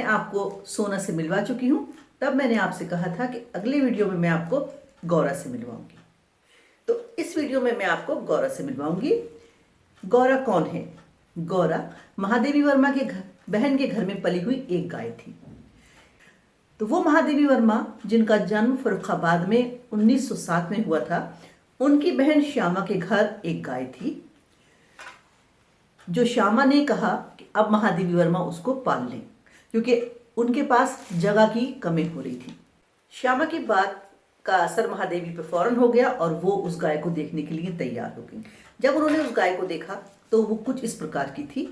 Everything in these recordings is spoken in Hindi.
आपको सोना से मिलवा चुकी हूँ। तब मैंने आपसे कहा था कि अगले वीडियो में मैं आपको गौरा से मिलवाऊंगी। तो इस वीडियो में मैं आपको गौरा से मिलवाऊंगी। गौरा कौन है? गौरा महादेवी वर्मा के बहन के घर में पली हुई एक गाय थी। तो वो महादेवी वर्मा जिनका जन्म फर्रुखाबाद में 1907 में हुआ था, उनकी बहन श्यामा के घर एक गाय थी, जो श्यामा ने कहा कि अब महादेवी वर्मा उसको पाल लें, क्योंकि उनके पास जगह की कमी हो रही थी। श्यामा की बात का असर महादेवी पर फौरन हो गया और वो उस गाय को देखने के लिए तैयार हो गई। जब उन्होंने उस गाय को देखा तो वो कुछ इस प्रकार की थी।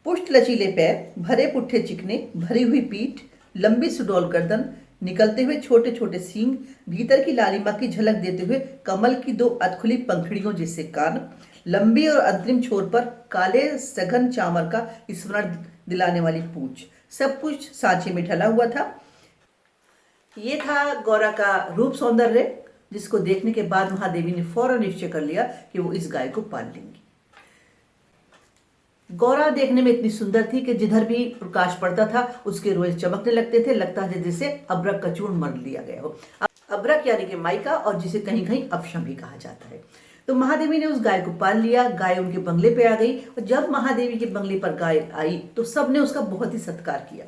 पुष्ट लचीले पैर, भरे पुट्ठे चिकने, भरी हुई पीठ, लंबी सुडौल गर्दन, निकलते हुए छोटे छोटे सींग, भीतर की लालिमा की झलक देते हुए कमल की दो अधखुली पंखुड़ियों जैसे कान, लंबी और अंतरिम छोर पर काले सघन चामर का स्मरण दिलाने वाली पूंछ, सब कुछ सांचे में ढला हुआ था। ये था गौरा का रूप सौंदर्य, जिसको देखने के बाद महादेवी ने फौरन निश्चय कर लिया कि वो इस गाय को पाल लेंगी। गौरा देखने में इतनी सुंदर थी कि जिधर भी प्रकाश पड़ता था उसके रोए चमकने लगते थे, लगता है जैसे अब्रक का चूर्ण मर लिया गया हो। अब्रक यानी कि माइका, और जिसे कहीं कहीं अपशम भी कहा जाता है। तो महादेवी ने उस गाय को पाल लिया। गाय उनके बंगले पे आ गई और जब महादेवी के बंगले पर गाय आई तो सबने उसका बहुत ही सत्कार किया,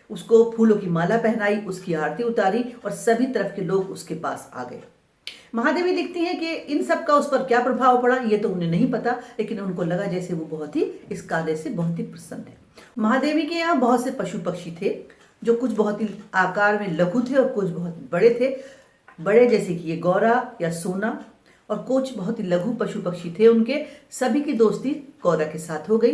उसको फूलों की माला पहनाई, उसकी आरती उतारी और सभी तरफ के लोग उसके पास आ गए। महादेवी लिखती हैं कि इन सब का उस पर क्या प्रभाव पड़ा ये तो उन्हें नहीं पता, लेकिन उनको लगा जैसे वो बहुत ही इस कार्य से बहुत ही प्रसन्न है। महादेवी के यहाँ बहुत से पशु पक्षी थे, जो कुछ बहुत ही आकार में लघु थे और कुछ बहुत बड़े थे। बड़े जैसे कि ये गौरा या सोना, और कुछ बहुत ही लघु पशु पक्षी थे। उनके सभी की दोस्ती गौरा के साथ हो गई।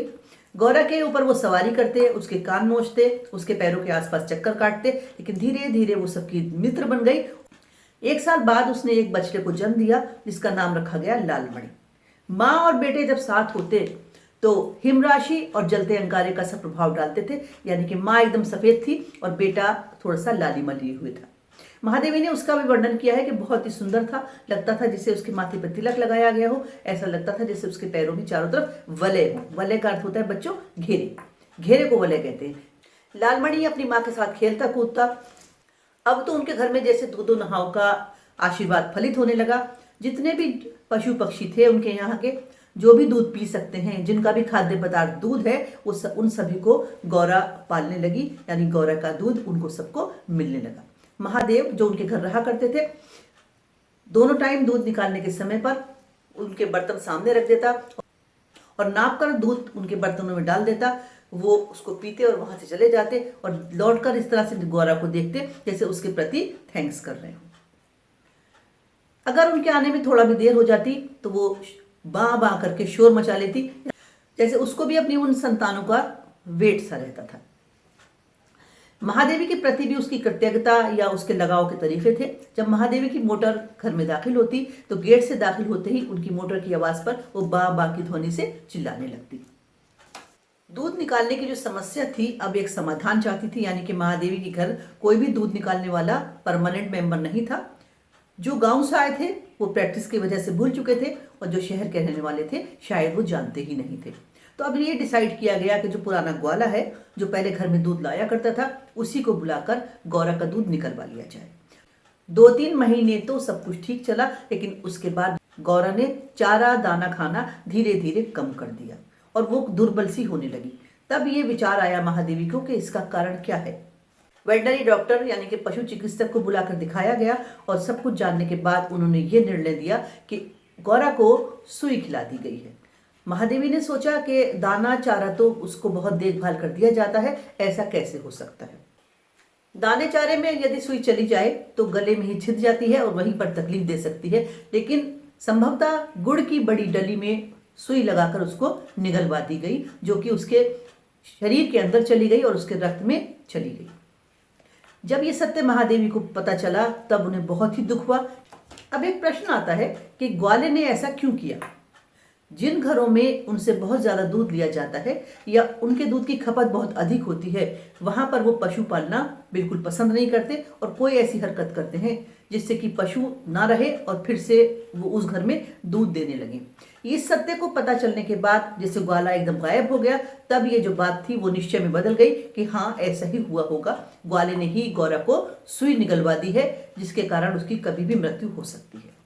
गौरा के ऊपर वो सवारी करते, उसके कान नोचते, उसके पैरों के आसपास चक्कर काटते, लेकिन धीरे धीरे वो सबकी मित्र बन गई। 1 साल बाद उसने एक बछड़े को जन्म दिया, जिसका नाम रखा गया लालमणि। माँ और बेटे जब साथ होते तो हिमराशि और जलते अंगारे का सा प्रभाव डालते थे, यानी कि माँ एकदम सफेद थी और बेटा थोड़ा सा लालिमा लिए हुए था। महादेवी ने उसका भी वर्णन किया है कि बहुत ही सुंदर था, लगता था जैसे उसके माथे पर तिलक लगाया गया हो, ऐसा लगता था जैसे उसके पैरों में चारों तरफ वलय हो। वलय का अर्थ होता है बच्चों घेरे, घेरे को वलय कहते हैं। लालमणि अपनी माँ के साथ खेलता कूदता। अब तो उनके घर में जैसे दूधो नहाओ का आशीर्वाद फलित होने लगा। जितने भी पशु पक्षी थे उनके यहाँ के, जो भी दूध पी सकते हैं, जिनका भी खाद्य पदार्थ दूध है, उन सभी को गौरा पालने लगी, यानी गौरा का दूध उनको सबको मिलने लगा। महादेव जो उनके घर रहा करते थे, दोनों टाइम दूध निकालने के समय पर उनके बर्तन सामने रख देता और नाप कर दूध उनके बर्तनों में डाल देता। वो उसको पीते और वहां से चले जाते और लौटकर इस तरह से गौरा को देखते जैसे उसके प्रति थैंक्स कर रहे हो। अगर उनके आने में थोड़ा भी देर हो जाती तो वो बां बां करके शोर मचा लेती, जैसे उसको भी अपनी उन संतानों का वेट सा रहता था। महादेवी के प्रति भी उसकी कृतज्ञता या उसके लगाव के तरीके थे। जब महादेवी की मोटर घर में दाखिल होती तो गेट से दाखिल होते ही उनकी मोटर की आवाज पर वो बा बा की ध्वनि से चिल्लाने लगती। दूध निकालने की जो समस्या थी अब एक समाधान चाहती थी, यानी कि महादेवी के घर कोई भी दूध निकालने वाला परमानेंट मेंबर नहीं था। जो गांव से आए थे वो प्रैक्टिस की वजह से भूल चुके थे और जो शहर के रहने वाले थे शायद वो जानते ही नहीं थे। तो अब ये डिसाइड किया गया कि जो पुराना ग्वाला है, जो पहले घर में दूध लाया करता था, उसी को बुलाकर गौरा का दूध निकलवा लिया जाए। 2-3 महीने तो सब कुछ ठीक चला, लेकिन उसके बाद गौरा ने चारा दाना खाना धीरे धीरे कम कर दिया और वो दुर्बल सी होने लगी। तब ये विचार आया महादेवी को कि इसका कारण क्या है। वेटनरी डॉक्टर यानी कि पशु चिकित्सक को बुलाकर दिखाया गया और सब कुछ जानने के बाद उन्होंने ये निर्णय दिया कि गौरा को सुई खिला दी गई है। महादेवी ने सोचा कि दाना चारा तो उसको बहुत देखभाल कर दिया जाता है, ऐसा कैसे हो सकता है। दाने चारे में यदि सुई चली जाए तो गले में ही छिद जाती है और वहीं पर तकलीफ दे सकती है, लेकिन संभवतः गुड़ की बड़ी डली में सुई लगाकर उसको निगलवा दी गई, जो कि उसके शरीर के अंदर चली गई और उसके रक्त में चली गई। जब ये सत्य महादेवी को पता चला तब उन्हें बहुत ही दुख हुआ। अब एक प्रश्न आता है कि ग्वाले ने ऐसा क्यों किया। जिन घरों में उनसे बहुत ज्यादा दूध लिया जाता है या उनके दूध की खपत बहुत अधिक होती है, वहां पर वो पशु पालना बिल्कुल पसंद नहीं करते और कोई ऐसी हरकत करते हैं जिससे कि पशु ना रहे और फिर से वो उस घर में दूध देने लगे। इस सत्य को पता चलने के बाद जैसे ग्वाला एकदम गायब हो गया, तब ये जो बात थी वो निश्चय में बदल गई कि हाँ ऐसा ही हुआ होगा, ग्वाले ने ही गौरा को सुई निगलवा दी है जिसके कारण उसकी कभी भी मृत्यु हो सकती है।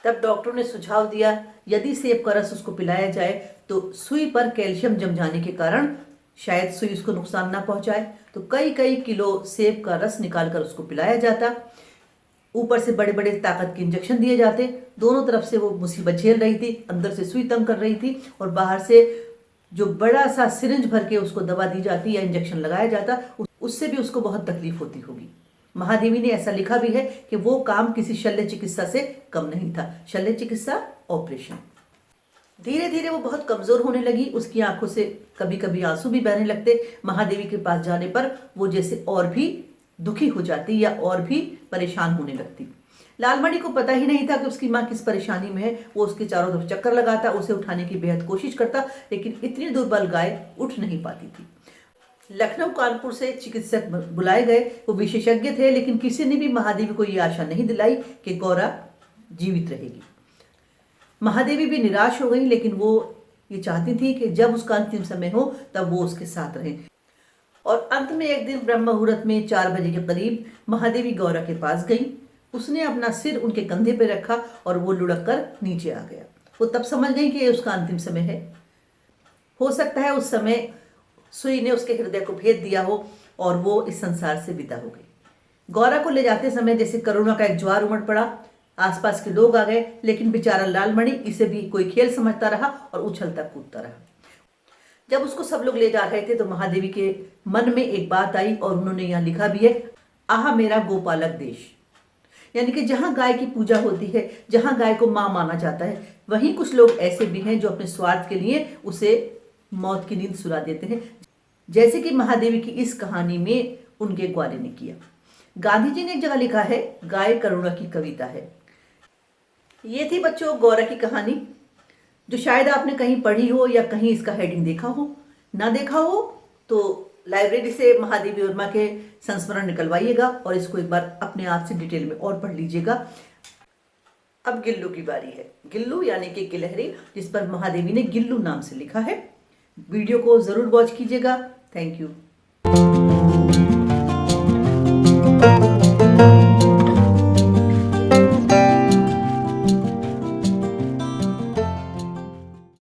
तब डॉक्टरों ने सुझाव दिया यदि सेब का रस उसको पिलाया जाए तो सुई पर कैल्शियम जम जाने के कारण शायद सुई उसको नुकसान ना पहुंचाए। तो कई कई किलो सेब का रस निकालकर उसको पिलाया जाता, ऊपर से बड़े बड़े ताकत के इंजेक्शन दिए जाते। दोनों तरफ से वो मुसीबत झेल रही थी, अंदर से सुई तंग कर रही थी और बाहर से जो बड़ा सा सिरिंज भर के उसको दवा दी जाती या इंजेक्शन लगाया जाता, उससे भी उसको बहुत तकलीफ होती होगी। महादेवी ने ऐसा लिखा भी है कि वो काम किसी शल्य चिकित्सा से कम नहीं था। शल्य चिकित्सा ऑपरेशन। धीरे धीरे वो बहुत कमजोर होने लगी, उसकी आंखों से कभी कभी आंसू भी बहने लगते। महादेवी के पास जाने पर वो जैसे और भी दुखी हो जाती या और भी परेशान होने लगती। लालमणि को पता ही नहीं था कि उसकी माँ किस परेशानी में है। वो उसके चारों तरफ चक्कर लगाता, उसे उठाने की बेहद कोशिश करता, लेकिन इतनी दुर्बल गाय उठ नहीं पाती थी। लखनऊ कानपुर से चिकित्सक बुलाए गए, वो विशेषज्ञ थे, लेकिन किसी ने भी महादेवी को ये आशा नहीं दिलाई कि गौरा जीवित रहेगी। महादेवी भी निराश हो गई, लेकिन वो ये चाहती थी कि जब उसका अंतिम समय हो तब वो उसके साथ रहे। और अंत में एक दिन ब्रह्म मुहूर्त में 4 बजे के करीब महादेवी गौरा के पास गई। उसने अपना सिर उनके कंधे पे रखा और वो लुढ़क कर नीचे आ गया। वो तब समझ गई कि ये उसका अंतिम समय है। हो सकता है उस समय सुई ने उसके हृदय को भेद दिया हो और वो इस संसार से विदा हो गई। गौरा को ले जाते समय जैसे करुणा का एक ज्वार उमड़ पड़ा, आसपास के लोग आ गए, लेकिन बेचारा लालमणि इसे भी कोई खेल समझता रहा और उछलता कूदता रहा। जब उसको सब लोग ले जा रहे थे तो महादेवी के मन में एक बात आई और उन्होंने यहाँ लिखा भी है, आहा मेरा गोपालक देश। यानी कि जहाँ गाय की पूजा होती है, जहाँ गाय को माँ माना जाता है, वहीं कुछ लोग ऐसे भी हैं जो अपने स्वार्थ के लिए उसे मौत की नींद सुला देते हैं, जैसे कि महादेवी की इस कहानी में उनके ग्वाले ने किया। गांधी जी ने एक जगह लिखा है, गाय करुणा की कविता है। ये थी बच्चों गौरा की कहानी, जो शायद आपने कहीं पढ़ी हो या कहीं इसका हेडिंग देखा हो। ना देखा हो तो लाइब्रेरी से महादेवी वर्मा के संस्मरण निकलवाइएगा और इसको एक बार अपने आप से डिटेल में और पढ़ लीजिएगा। अब गिल्लू की बारी है। गिल्लू यानी कि गिलहरी, जिस पर महादेवी ने गिल्लू नाम से लिखा है। वीडियो को जरूर वॉच कीजिएगा। Thank you.